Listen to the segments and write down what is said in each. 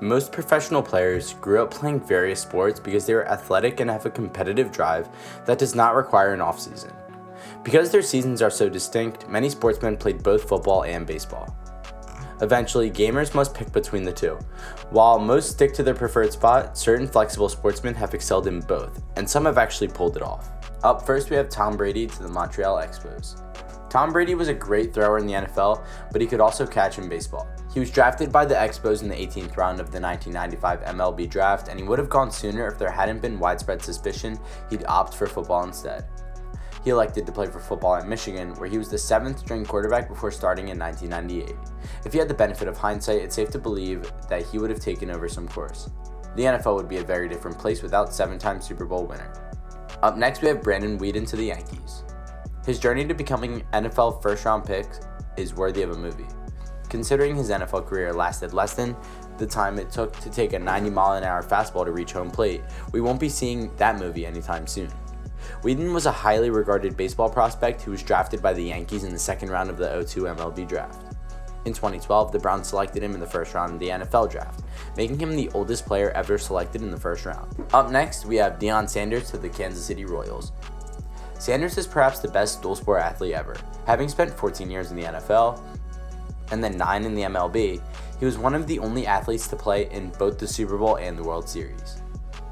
Most professional players grew up playing various sports because they are athletic and have a competitive drive that does not require an off-season. Because their seasons are so distinct, many sportsmen played both football and baseball. Eventually, gamers must pick between the two. While most stick to their preferred spot, certain flexible sportsmen have excelled in both, and some have actually pulled it off. Up first, we have Tom Brady to the Montreal Expos. Tom Brady was a great thrower in the NFL, but he could also catch in baseball. He was drafted by the Expos in the 18th round of the 1995 MLB draft, and he would have gone sooner if there hadn't been widespread suspicion he'd opt for football instead. He elected to play for football at Michigan, where he was the 7th string quarterback before starting in 1998. If he had the benefit of hindsight, it's safe to believe that he would have taken over some course. The NFL would be a very different place without 7-time Super Bowl winner. Up next, we have Brandon Weeden to the Yankees. His journey to becoming NFL first-round pick is worthy of a movie. Considering his NFL career lasted less than the time it took to take a 90-mile-an-hour fastball to reach home plate, we won't be seeing that movie anytime soon. Weeden was a highly regarded baseball prospect who was drafted by the Yankees in the second round of the 2002 MLB draft. In 2012, the Browns selected him in the first round of the NFL draft, making him the oldest player ever selected in the first round. Up next, we have Deion Sanders to the Kansas City Royals. Sanders is perhaps the best dual-sport athlete ever. Having spent 14 years in the NFL and then 9 in the MLB, he was one of the only athletes to play in both the Super Bowl and the World Series.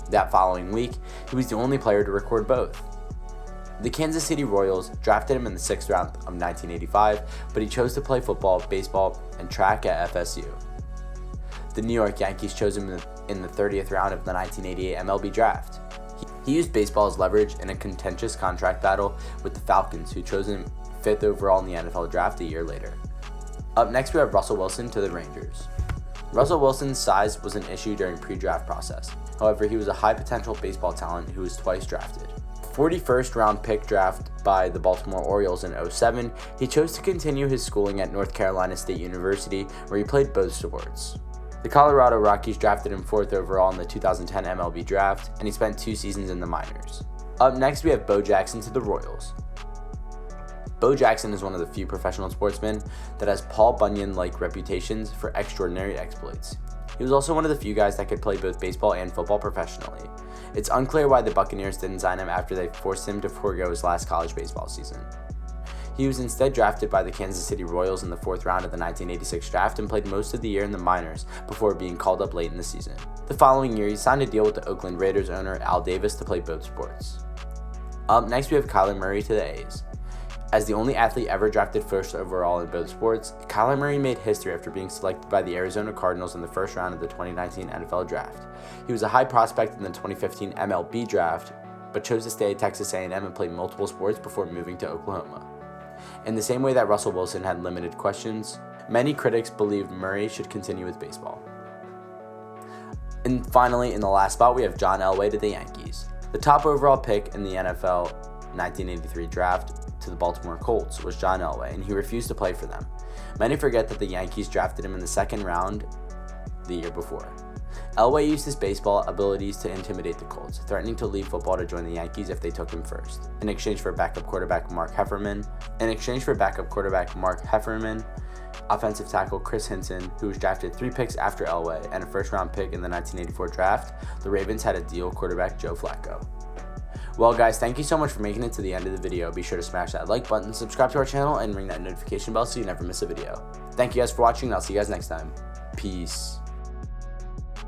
That following week, he was the only player to record both. The Kansas City Royals drafted him in the 6th round of 1985, but he chose to play football, baseball, and track at FSU. The New York Yankees chose him in the 30th round of the 1988 MLB draft. He used baseball as leverage in a contentious contract battle with the Falcons, who chose him 5th overall in the NFL draft a year later. Up next, we have Russell Wilson to the Rangers. Russell Wilson's size was an issue during pre-draft process. However, he was a high-potential baseball talent who was twice drafted. 41st round pick draft by the Baltimore Orioles in 2007, he chose to continue his schooling at North Carolina State University, where he played both sports. The Colorado Rockies drafted him 4th overall in the 2010 MLB draft, and he spent 2 seasons in the minors. Up next, we have Bo Jackson to the Royals. Bo Jackson is one of the few professional sportsmen that has Paul Bunyan-like reputations for extraordinary exploits. He was also one of the few guys that could play both baseball and football professionally. It's unclear why the Buccaneers didn't sign him after they forced him to forego his last college baseball season. He was instead drafted by the Kansas City Royals in the 4th round of the 1986 draft and played most of the year in the minors before being called up late in the season. The following year, he signed a deal with the Oakland Raiders owner Al Davis to play both sports. Up next, we have Kyler Murray to the A's. As the only athlete ever drafted 1st overall in both sports, Kyler Murray made history after being selected by the Arizona Cardinals in the 1st round of the 2019 NFL Draft. He was a high prospect in the 2015 MLB Draft, but chose to stay at Texas A&M and play multiple sports before moving to Oklahoma. In the same way that Russell Wilson had limited questions, many critics believed Murray should continue with baseball. And finally, in the last spot, we have John Elway to the Yankees. The top overall pick in the NFL 1983 draft to the Baltimore Colts was John Elway, and he refused to play for them. Many forget that the Yankees drafted him in the 2nd round the year before. Elway used his baseball abilities to intimidate the Colts, threatening to leave football to join the Yankees if they took him first. In exchange for backup quarterback Mark Hefferman, offensive tackle Chris Hinson, who was drafted 3 picks after Elway, and a 1st-round pick in the 1984 draft, the Ravens had a deal quarterback Joe Flacco. Well guys, thank you so much for making it to the end of the video. Be sure to smash that like button, subscribe to our channel, and ring that notification bell so you never miss a video. Thank you guys for watching, and I'll see you guys next time. Peace.